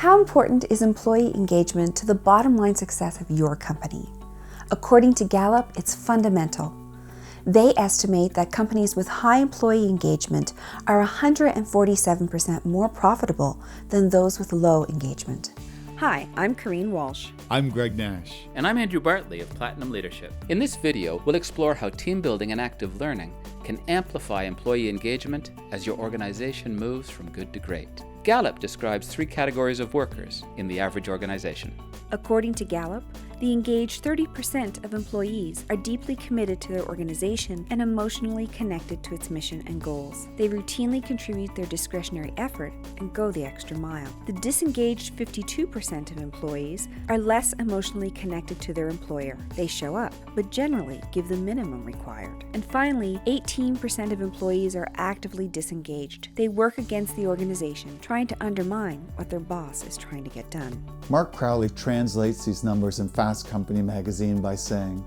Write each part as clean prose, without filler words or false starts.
How important is employee engagement to the bottom line success of your company? According to Gallup, it's fundamental. They estimate that companies with high employee engagement are 147% more profitable than those with low engagement. Hi, I'm Corinne Walsh. I'm Greg Nash. And I'm Andrew Bartley of Platinum Leadership. In this video, we'll explore how team building and active learning can amplify employee engagement as your organization moves from good to great. Gallup describes 3 categories of workers in the average organization. According to Gallup, the engaged 30% of employees are deeply committed to their organization and emotionally connected to its mission and goals. They routinely contribute their discretionary effort and go the extra mile. The disengaged 52% of employees are less emotionally connected to their employer. They show up, but generally give the minimum required. And finally, 18% of employees are actively disengaged. They work against the organization, trying to undermine what their boss is trying to get done. Mark Crowley translates these numbers in Fast Company magazine by saying,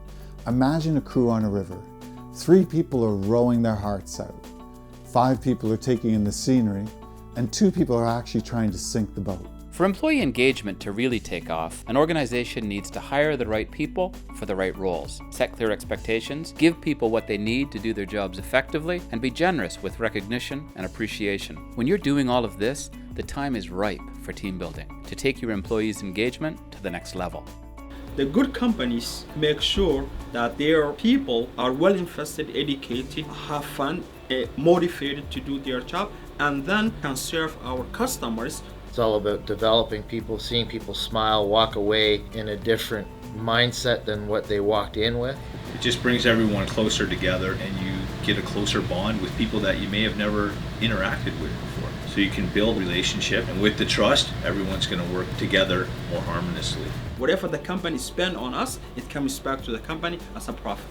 imagine a crew on a river. 3 people are rowing their hearts out. 5 people are taking in the scenery, and 2 people are actually trying to sink the boat. For employee engagement to really take off, an organization needs to hire the right people for the right roles, set clear expectations, give people what they need to do their jobs effectively, and be generous with recognition and appreciation. When you're doing all of this, the time is ripe for team building to take your employees' engagement to the next level. The good companies make sure that their people are well invested, educated, have fun, motivated to do their job, and then can serve our customers. It's all about developing people, seeing people smile, walk away in a different mindset than what they walked in with. It just brings everyone closer together, and you get a closer bond with people that you may have never interacted with before. So you can build relationship, and with the trust, everyone's going to work together more harmoniously. Whatever the company spend on us, it comes back to the company as a profit.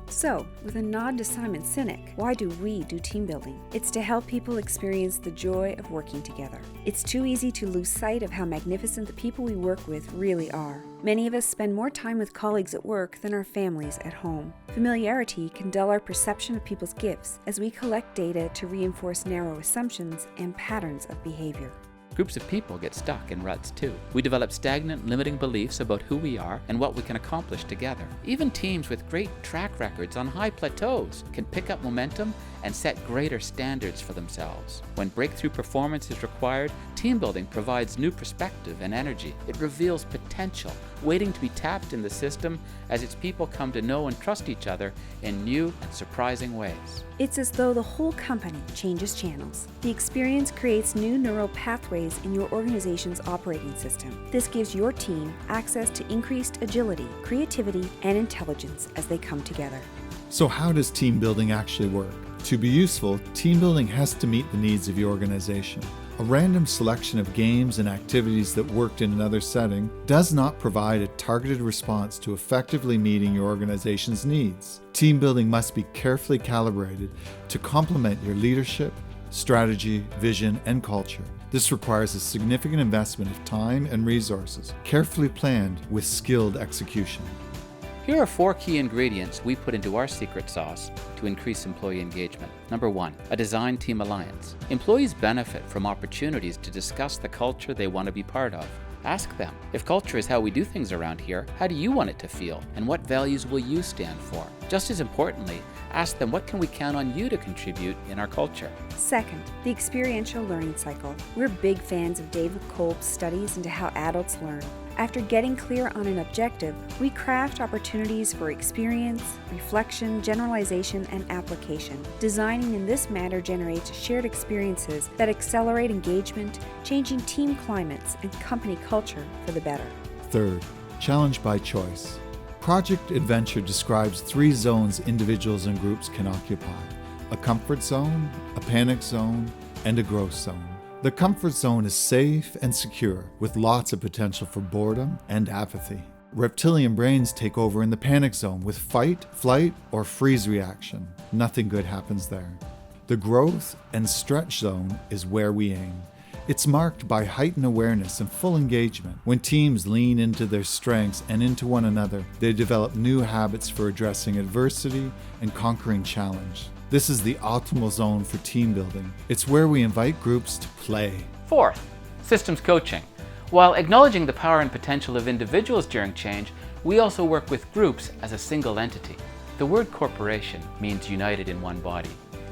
So, with a nod to Simon Sinek, why do we do team building? It's to help people experience the joy of working together. It's too easy to lose sight of how magnificent the people we work with really are. Many of us spend more time with colleagues at work than our families at home. Familiarity can dull our perception of people's gifts as we collect data to reinforce narrow assumptions and patterns of behavior. Groups of people get stuck in ruts too. We develop stagnant, limiting beliefs about who we are and what we can accomplish together. Even teams with great track records on high plateaus can pick up momentum and set greater standards for themselves. When breakthrough performance is required, team building provides new perspective and energy. It reveals potential waiting to be tapped in the system as its people come to know and trust each other in new and surprising ways. It's as though the whole company changes channels. The experience creates new neural pathways in your organization's operating system. This gives your team access to increased agility, creativity, and intelligence as they come together. So how does team building actually work? To be useful, team building has to meet the needs of your organization. A random selection of games and activities that worked in another setting does not provide a targeted response to effectively meeting your organization's needs. Team building must be carefully calibrated to complement your leadership, strategy, vision, and culture. This requires a significant investment of time and resources, carefully planned with skilled execution. Here are 4 key ingredients we put into our secret sauce to increase employee engagement. Number 1, a design team alliance. Employees benefit from opportunities to discuss the culture they want to be part of. Ask them, if culture is how we do things around here, how do you want it to feel, and what values will you stand for? Just as importantly, ask them, what can we count on you to contribute in our culture? Second, the experiential learning cycle. We're big fans of David Kolb's studies into how adults learn. After getting clear on an objective, we craft opportunities for experience, reflection, generalization, and application. Designing in this manner generates shared experiences that accelerate engagement, changing team climates and company culture for the better. Third, challenge by choice. Project Adventure describes 3 zones individuals and groups can occupy: a comfort zone, a panic zone, and a growth zone. The comfort zone is safe and secure, with lots of potential for boredom and apathy. Reptilian brains take over in the panic zone with fight, flight, or freeze reaction. Nothing good happens there. The growth and stretch zone is where we aim. It's marked by heightened awareness and full engagement. When teams lean into their strengths and into one another, they develop new habits for addressing adversity and conquering challenge. This is the optimal zone for team building. It's where we invite groups to play. 4th, systems coaching. While acknowledging the power and potential of individuals during change, we also work with groups as a single entity. The word corporation means united in one body,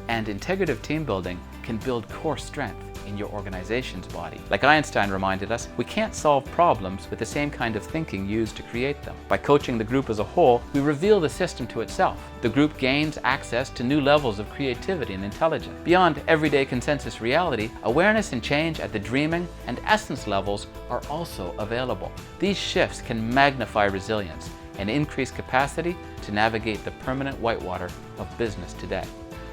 and integrative team building can build core strength in your organization's body. Like Einstein reminded us, we can't solve problems with the same kind of thinking used to create them. By coaching the group as a whole, we reveal the system to itself. The group gains access to new levels of creativity and intelligence. Beyond everyday consensus reality, awareness and change at the dreaming and essence levels are also available. These shifts can magnify resilience and increase capacity to navigate the permanent whitewater of business today.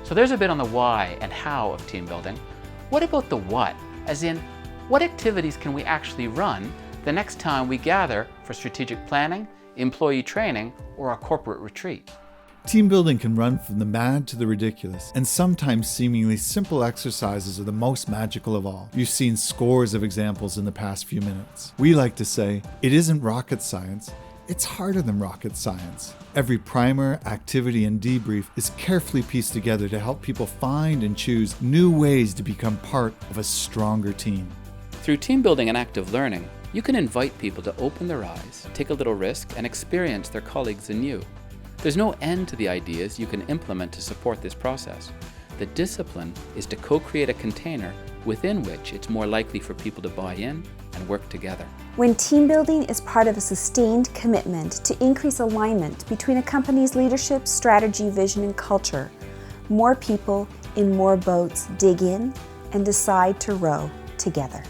So there's a bit on the why and how of team building. What about the what? As in, what activities can we actually run the next time we gather for strategic planning, employee training, or a corporate retreat? Team building can run from the mad to the ridiculous, and sometimes seemingly simple exercises are the most magical of all. You've seen scores of examples in the past few minutes. We like to say, it isn't rocket science, it's harder than rocket science. Every primer, activity, and debrief is carefully pieced together to help people find and choose new ways to become part of a stronger team. Through team building and active learning, you can invite people to open their eyes, take a little risk, and experience their colleagues and you. There's no end to the ideas you can implement to support this process. The discipline is to co-create a container within which it's more likely for people to buy in and work together. When team building is part of a sustained commitment to increase alignment between a company's leadership, strategy, vision, and culture, more people in more boats dig in and decide to row together.